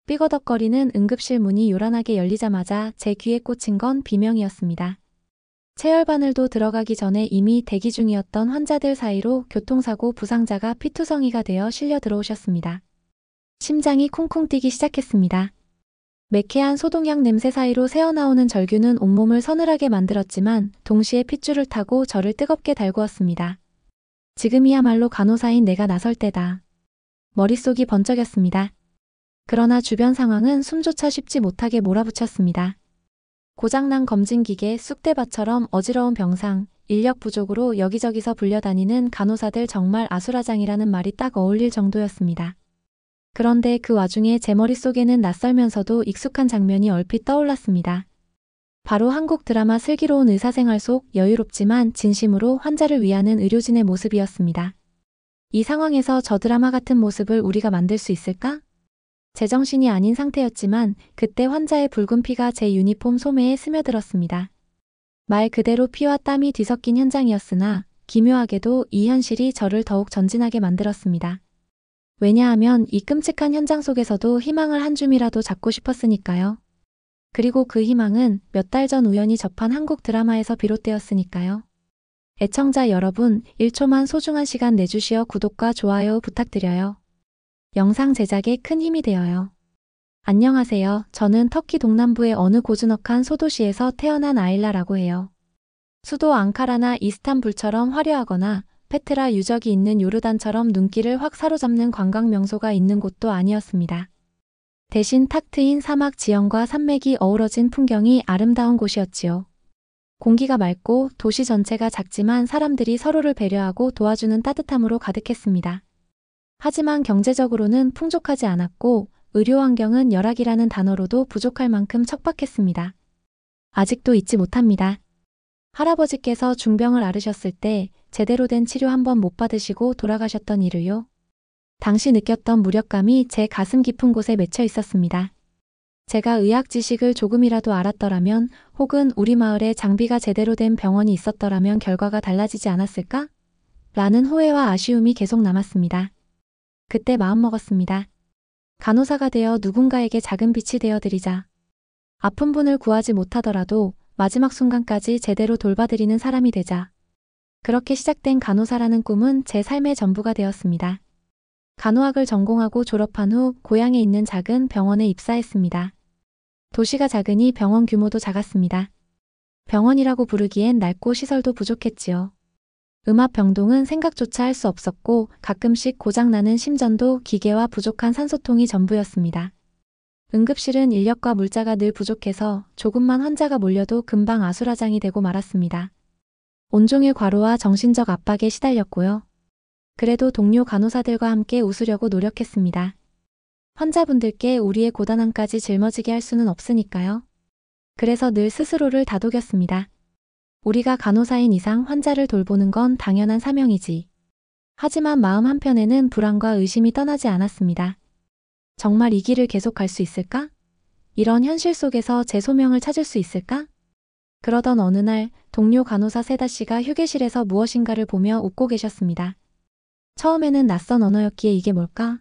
삐거덕거리는 응급실 문이 요란하게 열리자마자 제 귀에 꽂힌 건 비명이었습니다. 체열바늘도 들어가기 전에 이미 대기 중이었던 환자들 사이로 교통사고 부상자가 피투성이가 되어 실려 들어오셨습니다. 심장이 쿵쿵 뛰기 시작했습니다. 매캐한 소독약 냄새 사이로 새어나오는 절규는 온몸을 서늘하게 만들었지만 동시에 핏줄을 타고 저를 뜨겁게 달구었습니다. 지금이야말로 간호사인 내가 나설 때다. 머릿속이 번쩍였습니다. 그러나 주변 상황은 숨조차 쉽지 못하게 몰아붙였습니다. 고장난 검진기계, 쑥대밭처럼 어지러운 병상, 인력 부족으로 여기저기서 불려다니는 간호사들 정말 아수라장이라는 말이 딱 어울릴 정도였습니다. 그런데 그 와중에 제 머릿속에는 낯설면서도 익숙한 장면이 얼핏 떠올랐습니다. 바로 한국 드라마 슬기로운 의사생활 속 여유롭지만 진심으로 환자를 위하는 의료진의 모습이었습니다. 이 상황에서 저 드라마 같은 모습을 우리가 만들 수 있을까? 제정신이 아닌 상태였지만 그때 환자의 붉은 피가 제 유니폼 소매에 스며들었습니다. 말 그대로 피와 땀이 뒤섞인 현장이었으나 기묘하게도 이 현실이 저를 더욱 전진하게 만들었습니다. 왜냐하면 이 끔찍한 현장 속에서도 희망을 한 줌이라도 잡고 싶었으니까요. 그리고 그 희망은 몇 달 전 우연히 접한 한국 드라마에서 비롯되었으니까요. 애청자 여러분, 1초만 소중한 시간 내주시어 구독과 좋아요 부탁드려요. 영상 제작에 큰 힘이 되어요. 안녕하세요. 저는 터키 동남부의 어느 고즈넉한 소도시에서 태어난 아일라라고 해요. 수도 앙카라나 이스탄불처럼 화려하거나 페트라 유적이 있는 요르단처럼 눈길을 확 사로잡는 관광 명소가 있는 곳도 아니었습니다. 대신 탁 트인 사막 지형과 산맥이 어우러진 풍경이 아름다운 곳이었지요. 공기가 맑고 도시 전체가 작지만 사람들이 서로를 배려하고 도와주는 따뜻함으로 가득했습니다. 하지만 경제적으로는 풍족하지 않았고 의료 환경은 열악이라는 단어로도 부족할 만큼 척박했습니다. 아직도 잊지 못합니다. 할아버지께서 중병을 앓으셨을 때 제대로 된 치료 한번 못 받으시고 돌아가셨던 일을요. 당시 느꼈던 무력감이 제 가슴 깊은 곳에 맺혀 있었습니다. 제가 의학 지식을 조금이라도 알았더라면 혹은 우리 마을에 장비가 제대로 된 병원이 있었더라면 결과가 달라지지 않았을까? 라는 후회와 아쉬움이 계속 남았습니다. 그때 마음먹었습니다. 간호사가 되어 누군가에게 작은 빛이 되어드리자. 아픈 분을 구하지 못하더라도 마지막 순간까지 제대로 돌봐드리는 사람이 되자. 그렇게 시작된 간호사라는 꿈은 제 삶의 전부가 되었습니다. 간호학을 전공하고 졸업한 후 고향에 있는 작은 병원에 입사했습니다. 도시가 작으니 병원 규모도 작았습니다. 병원이라고 부르기엔 낡고 시설도 부족했지요. 음압병동은 생각조차 할 수 없었고 가끔씩 고장나는 심전도 기계와 부족한 산소통이 전부였습니다. 응급실은 인력과 물자가 늘 부족해서 조금만 환자가 몰려도 금방 아수라장이 되고 말았습니다. 온종일 과로와 정신적 압박에 시달렸고요. 그래도 동료 간호사들과 함께 웃으려고 노력했습니다. 환자분들께 우리의 고단함까지 짊어지게 할 수는 없으니까요. 그래서 늘 스스로를 다독였습니다. 우리가 간호사인 이상 환자를 돌보는 건 당연한 사명이지. 하지만 마음 한편에는 불안과 의심이 떠나지 않았습니다. 정말 이 길을 계속 갈 수 있을까? 이런 현실 속에서 제 소명을 찾을 수 있을까? 그러던 어느 날 동료 간호사 세다 씨가 휴게실에서 무엇인가를 보며 웃고 계셨습니다. 처음에는 낯선 언어였기에 이게 뭘까?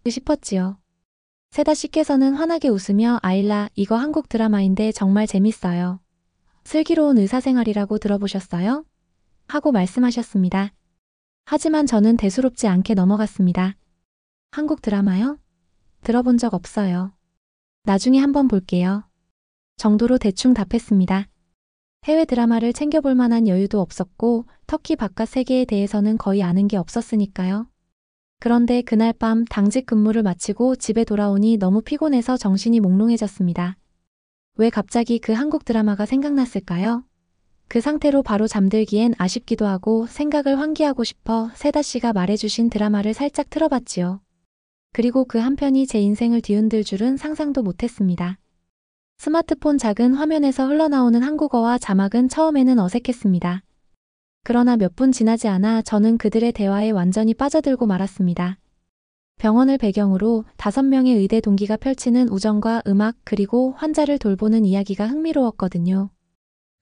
싶었지요. 세다 씨께서는 환하게 웃으며 아일라, 이거 한국 드라마인데 정말 재밌어요. 슬기로운 의사생활이라고 들어보셨어요? 하고 말씀하셨습니다. 하지만 저는 대수롭지 않게 넘어갔습니다. 한국 드라마요? 들어본 적 없어요. 나중에 한번 볼게요. 정도로 대충 답했습니다. 해외 드라마를 챙겨볼 만한 여유도 없었고 터키 바깥 세계에 대해서는 거의 아는 게 없었으니까요. 그런데 그날 밤 당직 근무를 마치고 집에 돌아오니 너무 피곤해서 정신이 몽롱해졌습니다. 왜 갑자기 그 한국 드라마가 생각났을까요? 그 상태로 바로 잠들기엔 아쉽기도 하고 생각을 환기하고 싶어 세다 씨가 말해주신 드라마를 살짝 틀어봤지요. 그리고 그 한편이 제 인생을 뒤흔들 줄은 상상도 못했습니다. 스마트폰 작은 화면에서 흘러나오는 한국어와 자막은 처음에는 어색했습니다. 그러나 몇 분 지나지 않아 저는 그들의 대화에 완전히 빠져들고 말았습니다. 병원을 배경으로 5명의 의대 동기가 펼치는 우정과 음악 그리고 환자를 돌보는 이야기가 흥미로웠거든요.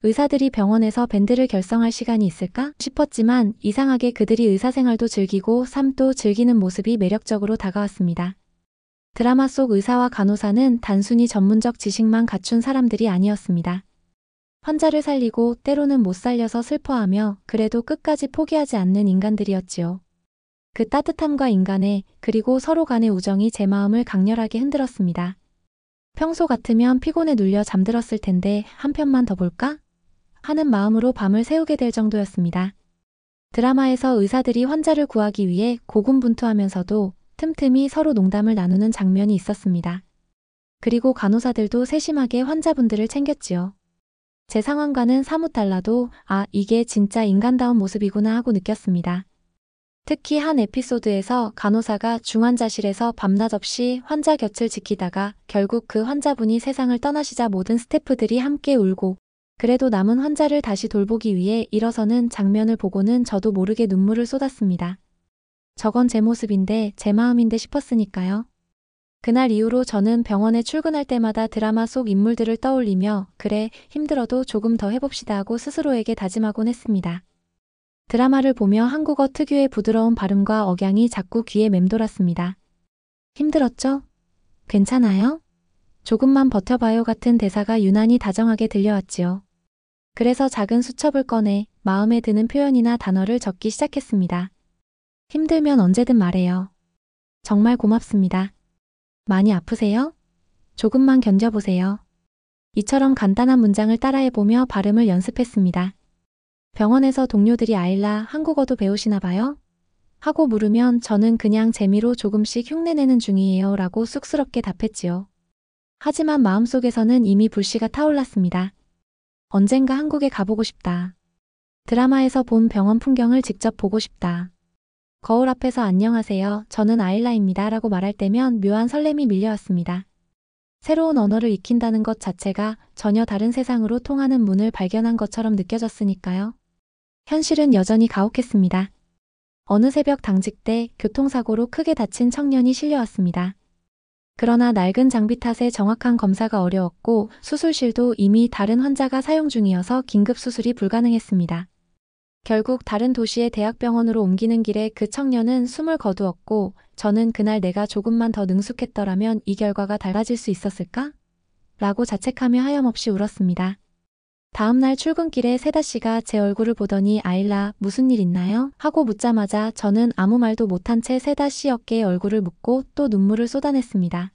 의사들이 병원에서 밴드를 결성할 시간이 있을까 싶었지만 이상하게 그들이 의사생활도 즐기고 삶도 즐기는 모습이 매력적으로 다가왔습니다. 드라마 속 의사와 간호사는 단순히 전문적 지식만 갖춘 사람들이 아니었습니다. 환자를 살리고 때로는 못 살려서 슬퍼하며 그래도 끝까지 포기하지 않는 인간들이었지요. 그 따뜻함과 인간의 그리고 서로 간의 우정이 제 마음을 강렬하게 흔들었습니다. 평소 같으면 피곤에 눌려 잠들었을 텐데 한 편만 더 볼까? 하는 마음으로 밤을 새우게 될 정도였습니다. 드라마에서 의사들이 환자를 구하기 위해 고군분투하면서도 틈틈이 서로 농담을 나누는 장면이 있었습니다. 그리고 간호사들도 세심하게 환자분들을 챙겼지요. 제 상황과는 사뭇 달라도 이게 진짜 인간다운 모습이구나 하고 느꼈습니다. 특히 한 에피소드에서 간호사가 중환자실에서 밤낮 없이 환자 곁을 지키다가 결국 그 환자분이 세상을 떠나시자 모든 스태프들이 함께 울고 그래도 남은 환자를 다시 돌보기 위해 일어서는 장면을 보고는 저도 모르게 눈물을 쏟았습니다. 저건 제 모습인데 제 마음인데 싶었으니까요. 그날 이후로 저는 병원에 출근할 때마다 드라마 속 인물들을 떠올리며 그래, 힘들어도 조금 더 해봅시다 하고 스스로에게 다짐하곤 했습니다. 드라마를 보며 한국어 특유의 부드러운 발음과 억양이 자꾸 귀에 맴돌았습니다. 힘들었죠? 괜찮아요? 조금만 버텨봐요 같은 대사가 유난히 다정하게 들려왔지요. 그래서 작은 수첩을 꺼내 마음에 드는 표현이나 단어를 적기 시작했습니다. 힘들면 언제든 말해요. 정말 고맙습니다. 많이 아프세요? 조금만 견뎌보세요. 이처럼 간단한 문장을 따라해보며 발음을 연습했습니다. 병원에서 동료들이 아일라 한국어도 배우시나 봐요? 하고 물으면 저는 그냥 재미로 조금씩 흉내내는 중이에요 라고 쑥스럽게 답했지요. 하지만 마음속에서는 이미 불씨가 타올랐습니다. 언젠가 한국에 가보고 싶다. 드라마에서 본 병원 풍경을 직접 보고 싶다. 거울 앞에서 안녕하세요. 저는 아일라입니다. 라고 말할 때면 묘한 설렘이 밀려왔습니다. 새로운 언어를 익힌다는 것 자체가 전혀 다른 세상으로 통하는 문을 발견한 것처럼 느껴졌으니까요. 현실은 여전히 가혹했습니다. 어느 새벽 당직 때 교통사고로 크게 다친 청년이 실려왔습니다. 그러나 낡은 장비 탓에 정확한 검사가 어려웠고 수술실도 이미 다른 환자가 사용 중이어서 긴급 수술이 불가능했습니다. 결국 다른 도시의 대학병원으로 옮기는 길에 그 청년은 숨을 거두었고 저는 그날 내가 조금만 더 능숙했더라면 이 결과가 달라질 수 있었을까? 라고 자책하며 하염없이 울었습니다. 다음날 출근길에 세다 씨가 제 얼굴을 보더니 아일라 무슨 일 있나요? 하고 묻자마자 저는 아무 말도 못한 채 세다 씨 어깨에 얼굴을 묻고 또 눈물을 쏟아냈습니다.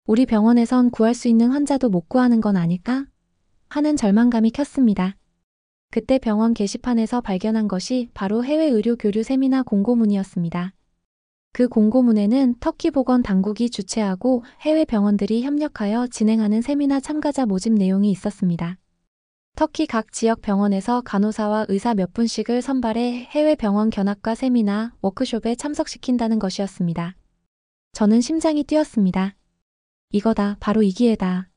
우리 병원에선 구할 수 있는 환자도 못 구하는 건 아닐까? 하는 절망감이 켰습니다. 그때 병원 게시판에서 발견한 것이 바로 해외 의료 교류 세미나 공고문이었습니다. 그 공고문에는 터키 보건 당국이 주최하고 해외 병원들이 협력하여 진행하는 세미나 참가자 모집 내용이 있었습니다. 터키 각 지역 병원에서 간호사와 의사 몇 분씩을 선발해 해외 병원 견학과 세미나, 워크숍에 참석시킨다는 것이었습니다. 저는 심장이 뛰었습니다. 이거다, 바로 이 기회다.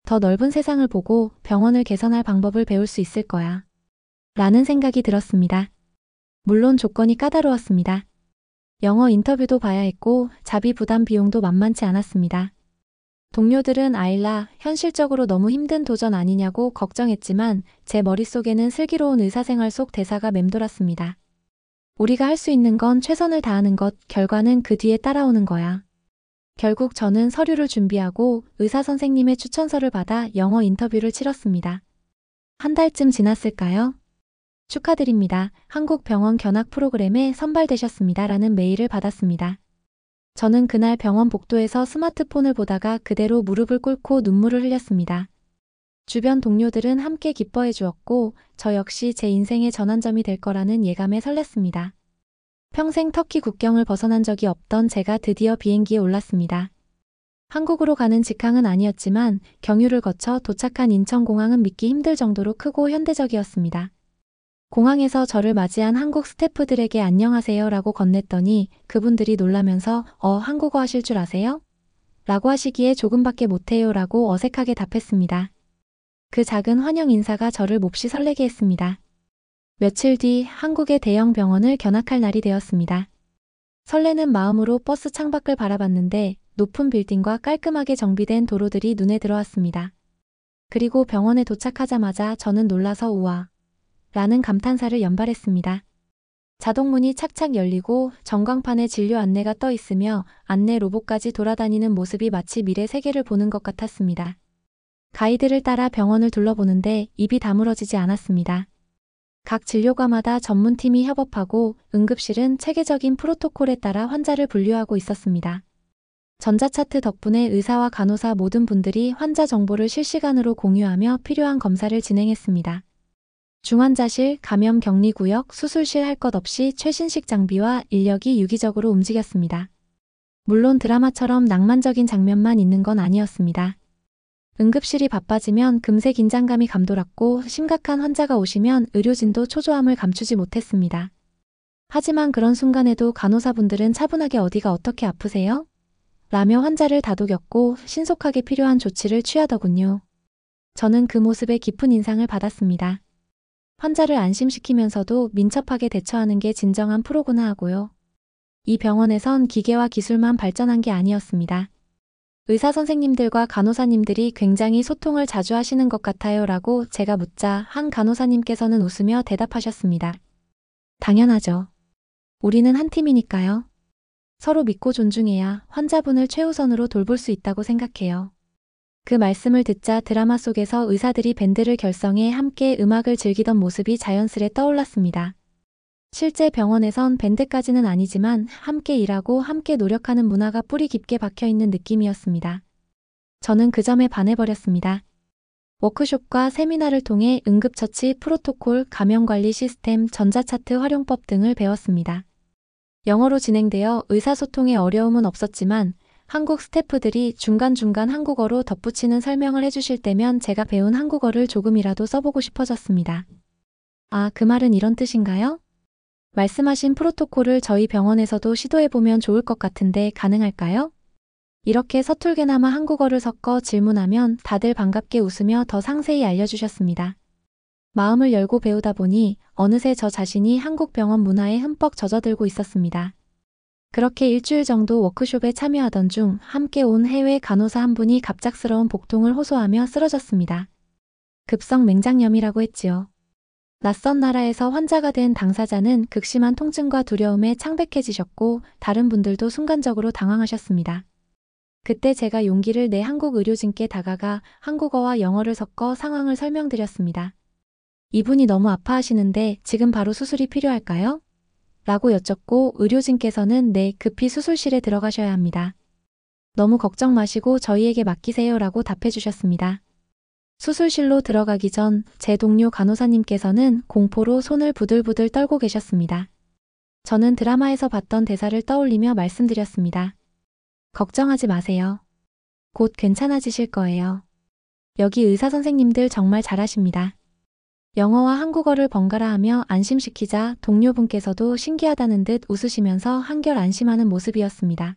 더 넓은 세상을 보고 병원을 개선할 방법을 배울 수 있을 거야. 라는 생각이 들었습니다. 물론 조건이 까다로웠습니다. 영어 인터뷰도 봐야 했고 자비 부담 비용도 만만치 않았습니다. 동료들은 아일라, 현실적으로 너무 힘든 도전 아니냐고 걱정했지만 제 머릿속에는 슬기로운 의사생활 속 대사가 맴돌았습니다. 우리가 할 수 있는 건 최선을 다하는 것, 결과는 그 뒤에 따라오는 거야. 결국 저는 서류를 준비하고 의사 선생님의 추천서를 받아 영어 인터뷰를 치렀습니다. 한 달쯤 지났을까요? 축하드립니다. 한국 병원 견학 프로그램에 선발되셨습니다. 라는 메일을 받았습니다. 저는 그날 병원 복도에서 스마트폰을 보다가 그대로 무릎을 꿇고 눈물을 흘렸습니다. 주변 동료들은 함께 기뻐해 주었고 저 역시 제 인생의 전환점이 될 거라는 예감에 설렜습니다. 평생 터키 국경을 벗어난 적이 없던 제가 드디어 비행기에 올랐습니다. 한국으로 가는 직항은 아니었지만 경유를 거쳐 도착한 인천공항은 믿기 힘들 정도로 크고 현대적이었습니다. 공항에서 저를 맞이한 한국 스태프들에게 안녕하세요 라고 건넸더니 그분들이 놀라면서 한국어 하실 줄 아세요? 라고 하시기에 조금밖에 못해요 라고 어색하게 답했습니다. 그 작은 환영 인사가 저를 몹시 설레게 했습니다. 며칠 뒤 한국의 대형 병원을 견학할 날이 되었습니다. 설레는 마음으로 버스 창밖을 바라봤는데 높은 빌딩과 깔끔하게 정비된 도로들이 눈에 들어왔습니다. 그리고 병원에 도착하자마자 저는 놀라서 우와 라는 감탄사를 연발했습니다. 자동문이 착착 열리고 전광판에 진료 안내가 떠 있으며 안내 로봇까지 돌아다니는 모습이 마치 미래 세계를 보는 것 같았습니다. 가이드를 따라 병원을 둘러보는데 입이 다물어지지 않았습니다. 각 진료과마다 전문팀이 협업하고 응급실은 체계적인 프로토콜에 따라 환자를 분류하고 있었습니다. 전자차트 덕분에 의사와 간호사 모든 분들이 환자 정보를 실시간으로 공유하며 필요한 검사를 진행했습니다. 중환자실, 감염 격리구역, 수술실 할 것 없이 최신식 장비와 인력이 유기적으로 움직였습니다. 물론 드라마처럼 낭만적인 장면만 있는 건 아니었습니다. 응급실이 바빠지면 금세 긴장감이 감돌았고 심각한 환자가 오시면 의료진도 초조함을 감추지 못했습니다. 하지만 그런 순간에도 간호사분들은 차분하게 어디가 어떻게 아프세요? 라며 환자를 다독였고 신속하게 필요한 조치를 취하더군요. 저는 그 모습에 깊은 인상을 받았습니다. 환자를 안심시키면서도 민첩하게 대처하는 게 진정한 프로구나 하고요. 이 병원에선 기계와 기술만 발전한 게 아니었습니다. 의사 선생님들과 간호사님들이 굉장히 소통을 자주 하시는 것 같아요 라고 제가 묻자 한 간호사님께서는 웃으며 대답하셨습니다. 당연하죠. 우리는 한 팀이니까요. 서로 믿고 존중해야 환자분을 최우선으로 돌볼 수 있다고 생각해요. 그 말씀을 듣자 드라마 속에서 의사들이 밴드를 결성해 함께 음악을 즐기던 모습이 자연스레 떠올랐습니다. 실제 병원에선 밴드까지는 아니지만 함께 일하고 함께 노력하는 문화가 뿌리 깊게 박혀있는 느낌이었습니다. 저는 그 점에 반해버렸습니다. 워크숍과 세미나를 통해 응급처치 프로토콜, 감염관리 시스템, 전자차트 활용법 등을 배웠습니다. 영어로 진행되어 의사소통에 어려움은 없었지만 한국 스태프들이 중간중간 한국어로 덧붙이는 설명을 해주실 때면 제가 배운 한국어를 조금이라도 써보고 싶어졌습니다. 아, 그 말은 이런 뜻인가요? 말씀하신 프로토콜을 저희 병원에서도 시도해보면 좋을 것 같은데 가능할까요? 이렇게 서툴게나마 한국어를 섞어 질문하면 다들 반갑게 웃으며 더 상세히 알려주셨습니다. 마음을 열고 배우다 보니 어느새 저 자신이 한국 병원 문화에 흠뻑 젖어들고 있었습니다. 그렇게 일주일 정도 워크숍에 참여하던 중 함께 온 해외 간호사 한 분이 갑작스러운 복통을 호소하며 쓰러졌습니다. 급성 맹장염이라고 했지요. 낯선 나라에서 환자가 된 당사자는 극심한 통증과 두려움에 창백해지셨고 다른 분들도 순간적으로 당황하셨습니다. 그때 제가 용기를 내 한국 의료진께 다가가 한국어와 영어를 섞어 상황을 설명드렸습니다. 이분이 너무 아파하시는데 지금 바로 수술이 필요할까요? 라고 여쭙고 의료진께서는 네, 급히 수술실에 들어가셔야 합니다. 너무 걱정 마시고 저희에게 맡기세요 라고 답해 주셨습니다. 수술실로 들어가기 전 제 동료 간호사님께서는 공포로 손을 부들부들 떨고 계셨습니다. 저는 드라마에서 봤던 대사를 떠올리며 말씀드렸습니다. 걱정하지 마세요. 곧 괜찮아지실 거예요. 여기 의사 선생님들 정말 잘하십니다. 영어와 한국어를 번갈아 하며 안심시키자 동료분께서도 신기하다는 듯 웃으시면서 한결 안심하는 모습이었습니다.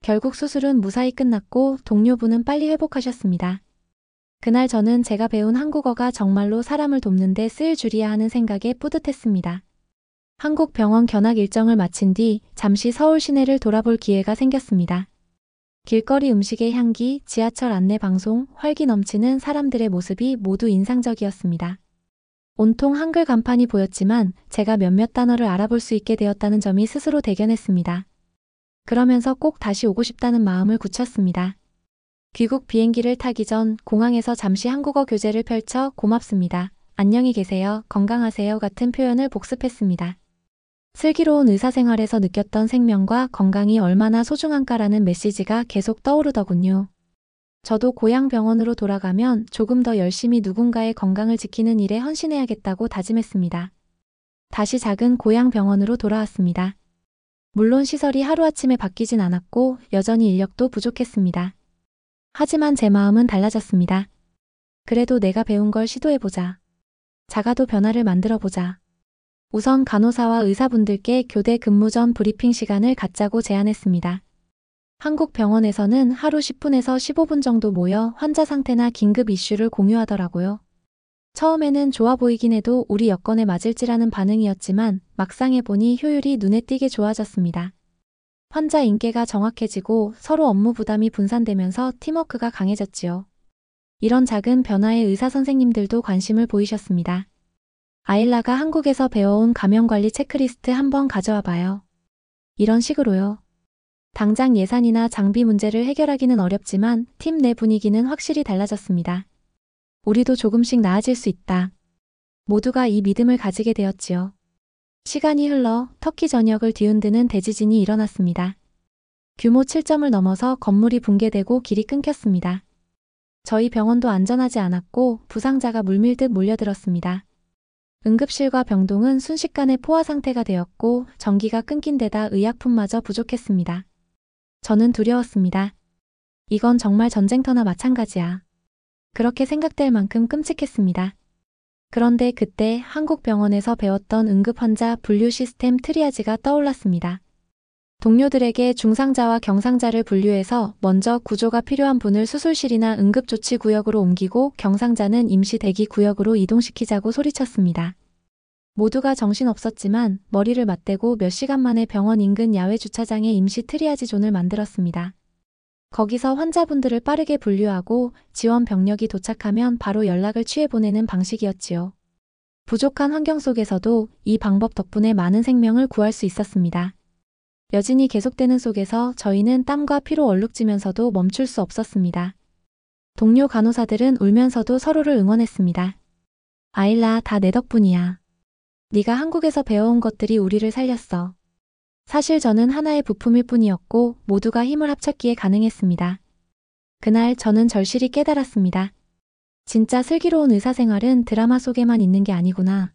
결국 수술은 무사히 끝났고 동료분은 빨리 회복하셨습니다. 그날 저는 제가 배운 한국어가 정말로 사람을 돕는 데 쓰일 줄이야 하는 생각에 뿌듯했습니다. 한국 병원 견학 일정을 마친 뒤 잠시 서울 시내를 돌아볼 기회가 생겼습니다. 길거리 음식의 향기, 지하철 안내 방송, 활기 넘치는 사람들의 모습이 모두 인상적이었습니다. 온통 한글 간판이 보였지만 제가 몇몇 단어를 알아볼 수 있게 되었다는 점이 스스로 대견했습니다. 그러면서 꼭 다시 오고 싶다는 마음을 굳혔습니다. 귀국 비행기를 타기 전 공항에서 잠시 한국어 교재를 펼쳐 고맙습니다. 안녕히 계세요. 건강하세요. 같은 표현을 복습했습니다. 슬기로운 의사생활에서 느꼈던 생명과 건강이 얼마나 소중한가라는 메시지가 계속 떠오르더군요. 저도 고향 병원으로 돌아가면 조금 더 열심히 누군가의 건강을 지키는 일에 헌신해야겠다고 다짐했습니다. 다시 작은 고향 병원으로 돌아왔습니다. 물론 시설이 하루아침에 바뀌진 않았고 여전히 인력도 부족했습니다. 하지만 제 마음은 달라졌습니다. 그래도 내가 배운 걸 시도해보자. 작아도 변화를 만들어보자. 우선 간호사와 의사분들께 교대 근무 전 브리핑 시간을 갖자고 제안했습니다. 한국 병원에서는 하루 10분에서 15분 정도 모여 환자 상태나 긴급 이슈를 공유하더라고요. 처음에는 좋아 보이긴 해도 우리 여건에 맞을지라는 반응이었지만 막상 해보니 효율이 눈에 띄게 좋아졌습니다. 환자 인계가 정확해지고 서로 업무 부담이 분산되면서 팀워크가 강해졌지요. 이런 작은 변화에 의사 선생님들도 관심을 보이셨습니다. 아일라가 한국에서 배워온 감염관리 체크리스트 한번 가져와 봐요. 이런 식으로요. 당장 예산이나 장비 문제를 해결하기는 어렵지만 팀 내 분위기는 확실히 달라졌습니다. 우리도 조금씩 나아질 수 있다. 모두가 이 믿음을 가지게 되었지요. 시간이 흘러 터키 전역을 뒤흔드는 대지진이 일어났습니다. 규모 7점을 넘어서 건물이 붕괴되고 길이 끊겼습니다. 저희 병원도 안전하지 않았고 부상자가 물밀듯 몰려들었습니다. 응급실과 병동은 순식간에 포화 상태가 되었고 전기가 끊긴 데다 의약품마저 부족했습니다. 저는 두려웠습니다. 이건 정말 전쟁터나 마찬가지야. 그렇게 생각될 만큼 끔찍했습니다. 그런데 그때 한국 병원에서 배웠던 응급환자 분류 시스템 트리아지가 떠올랐습니다. 동료들에게 중상자와 경상자를 분류해서 먼저 구조가 필요한 분을 수술실이나 응급조치구역으로 옮기고 경상자는 임시 대기구역으로 이동시키자고 소리쳤습니다. 모두가 정신없었지만 머리를 맞대고 몇 시간 만에 병원 인근 야외 주차장에 임시 트리아지 존을 만들었습니다. 거기서 환자분들을 빠르게 분류하고 지원 병력이 도착하면 바로 연락을 취해 보내는 방식이었지요. 부족한 환경 속에서도 이 방법 덕분에 많은 생명을 구할 수 있었습니다. 여진이 계속되는 속에서 저희는 땀과 피로 얼룩지면서도 멈출 수 없었습니다. 동료 간호사들은 울면서도 서로를 응원했습니다. 아일라, 다 내 덕분이야. 네가 한국에서 배워온 것들이 우리를 살렸어. 사실 저는 하나의 부품일 뿐이었고 모두가 힘을 합쳤기에 가능했습니다. 그날 저는 절실히 깨달았습니다. 진짜 슬기로운 의사생활은 드라마 속에만 있는 게 아니구나.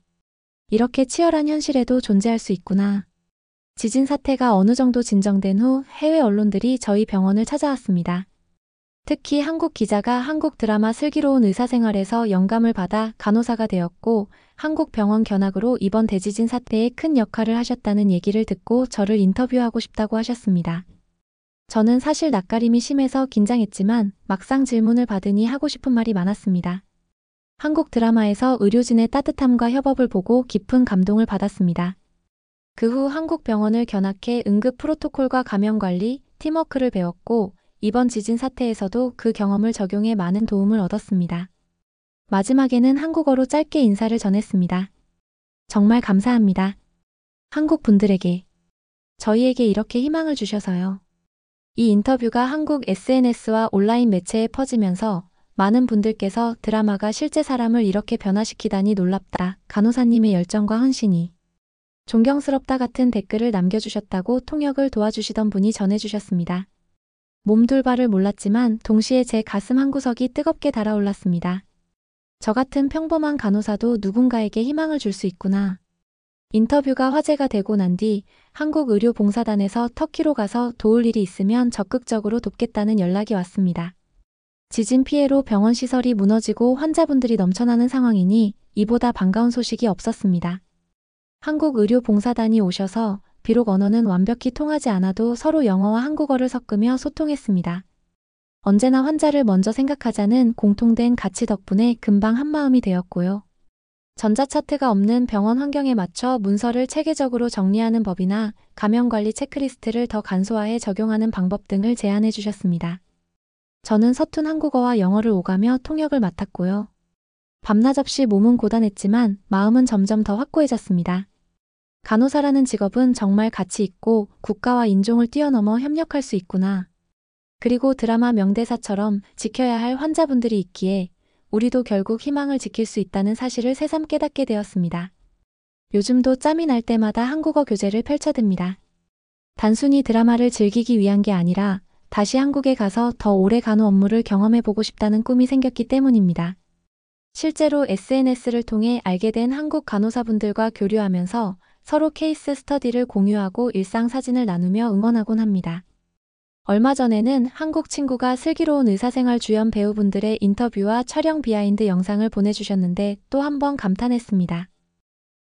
이렇게 치열한 현실에도 존재할 수 있구나. 지진 사태가 어느 정도 진정된 후 해외 언론들이 저희 병원을 찾아왔습니다. 특히 한국 기자가 한국 드라마 슬기로운 의사생활에서 영감을 받아 간호사가 되었고 한국 병원 견학으로 이번 대지진 사태에 큰 역할을 하셨다는 얘기를 듣고 저를 인터뷰하고 싶다고 하셨습니다. 저는 사실 낯가림이 심해서 긴장했지만 막상 질문을 받으니 하고 싶은 말이 많았습니다. 한국 드라마에서 의료진의 따뜻함과 협업을 보고 깊은 감동을 받았습니다. 그 후 한국 병원을 견학해 응급 프로토콜과 감염관리, 팀워크를 배웠고 이번 지진 사태에서도 그 경험을 적용해 많은 도움을 얻었습니다. 마지막에는 한국어로 짧게 인사를 전했습니다. 정말 감사합니다. 한국 분들에게, 저희에게 이렇게 희망을 주셔서요. 이 인터뷰가 한국 SNS와 온라인 매체에 퍼지면서 많은 분들께서 드라마가 실제 사람을 이렇게 변화시키다니 놀랍다. 간호사님의 열정과 헌신이 존경스럽다 같은 댓글을 남겨주셨다고 통역을 도와주시던 분이 전해주셨습니다. 몸둘바를 몰랐지만 동시에 제 가슴 한구석이 뜨겁게 달아올랐습니다. 저 같은 평범한 간호사도 누군가에게 희망을 줄 수 있구나. 인터뷰가 화제가 되고 난 뒤 한국의료봉사단에서 터키로 가서 도울 일이 있으면 적극적으로 돕겠다는 연락이 왔습니다. 지진 피해로 병원 시설이 무너지고 환자분들이 넘쳐나는 상황이니 이보다 반가운 소식이 없었습니다. 한국의료봉사단이 오셔서 비록 언어는 완벽히 통하지 않아도 서로 영어와 한국어를 섞으며 소통했습니다. 언제나 환자를 먼저 생각하자는 공통된 가치 덕분에 금방 한마음이 되었고요. 전자차트가 없는 병원 환경에 맞춰 문서를 체계적으로 정리하는 법이나 감염관리 체크리스트를 더 간소화해 적용하는 방법 등을 제안해 주셨습니다. 저는 서툰 한국어와 영어를 오가며 통역을 맡았고요. 밤낮 없이 몸은 고단했지만 마음은 점점 더 확고해졌습니다. 간호사라는 직업은 정말 가치 있고 국가와 인종을 뛰어넘어 협력할 수 있구나. 그리고 드라마 명대사처럼 지켜야 할 환자분들이 있기에 우리도 결국 희망을 지킬 수 있다는 사실을 새삼 깨닫게 되었습니다. 요즘도 짬이 날 때마다 한국어 교재를 펼쳐듭니다. 단순히 드라마를 즐기기 위한 게 아니라 다시 한국에 가서 더 오래 간호 업무를 경험해보고 싶다는 꿈이 생겼기 때문입니다. 실제로 SNS를 통해 알게 된 한국 간호사분들과 교류하면서 서로 케이스 스터디를 공유하고 일상 사진을 나누며 응원하곤 합니다. 얼마 전에는 한국 친구가 슬기로운 의사생활 주연 배우분들의 인터뷰와 촬영 비하인드 영상을 보내주셨는데 또 한 번 감탄했습니다.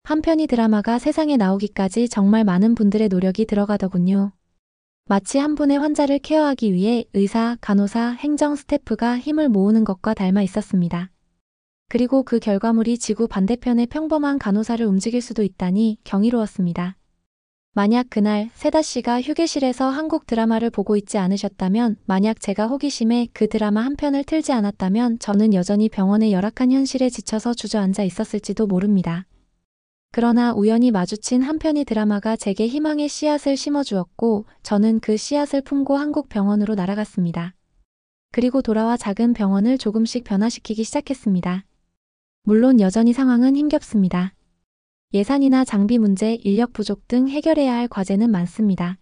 한 편의 드라마가 세상에 나오기까지 정말 많은 분들의 노력이 들어가더군요. 마치 한 분의 환자를 케어하기 위해 의사, 간호사, 행정 스태프가 힘을 모으는 것과 닮아 있었습니다. 그리고 그 결과물이 지구 반대편의 평범한 간호사를 움직일 수도 있다니 경이로웠습니다. 만약 그날 세다 씨가 휴게실에서 한국 드라마를 보고 있지 않으셨다면, 만약 제가 호기심에 그 드라마 한 편을 틀지 않았다면 저는 여전히 병원의 열악한 현실에 지쳐서 주저앉아 있었을지도 모릅니다. 그러나 우연히 마주친 한 편의 드라마가 제게 희망의 씨앗을 심어주었고 저는 그 씨앗을 품고 한국 병원으로 날아갔습니다. 그리고 돌아와 작은 병원을 조금씩 변화시키기 시작했습니다. 물론 여전히 상황은 힘겹습니다. 예산이나 장비 문제, 인력 부족 등 해결해야 할 과제는 많습니다.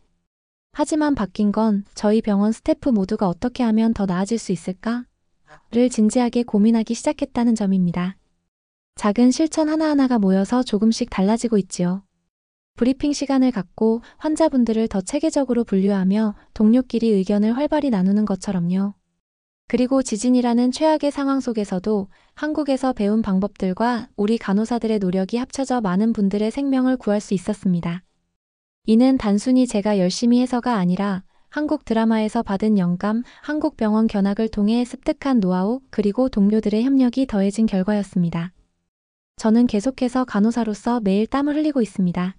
하지만 바뀐 건 저희 병원 스태프 모두가 어떻게 하면 더 나아질 수 있을까?를 진지하게 고민하기 시작했다는 점입니다. 작은 실천 하나하나가 모여서 조금씩 달라지고 있지요. 브리핑 시간을 갖고 환자분들을 더 체계적으로 분류하며 동료끼리 의견을 활발히 나누는 것처럼요. 그리고 지진이라는 최악의 상황 속에서도 한국에서 배운 방법들과 우리 간호사들의 노력이 합쳐져 많은 분들의 생명을 구할 수 있었습니다. 이는 단순히 제가 열심히 해서가 아니라 한국 드라마에서 받은 영감, 한국 병원 견학을 통해 습득한 노하우, 그리고 동료들의 협력이 더해진 결과였습니다. 저는 계속해서 간호사로서 매일 땀을 흘리고 있습니다.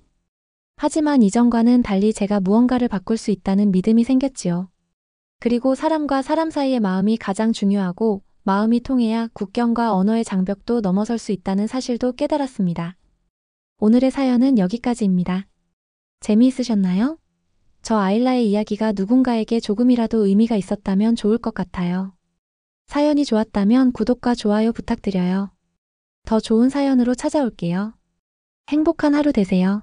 하지만 이전과는 달리 제가 무언가를 바꿀 수 있다는 믿음이 생겼지요. 그리고 사람과 사람 사이의 마음이 가장 중요하고 마음이 통해야 국경과 언어의 장벽도 넘어설 수 있다는 사실도 깨달았습니다. 오늘의 사연은 여기까지입니다. 재미있으셨나요? 저 아일라의 이야기가 누군가에게 조금이라도 의미가 있었다면 좋을 것 같아요. 사연이 좋았다면 구독과 좋아요 부탁드려요. 더 좋은 사연으로 찾아올게요. 행복한 하루 되세요.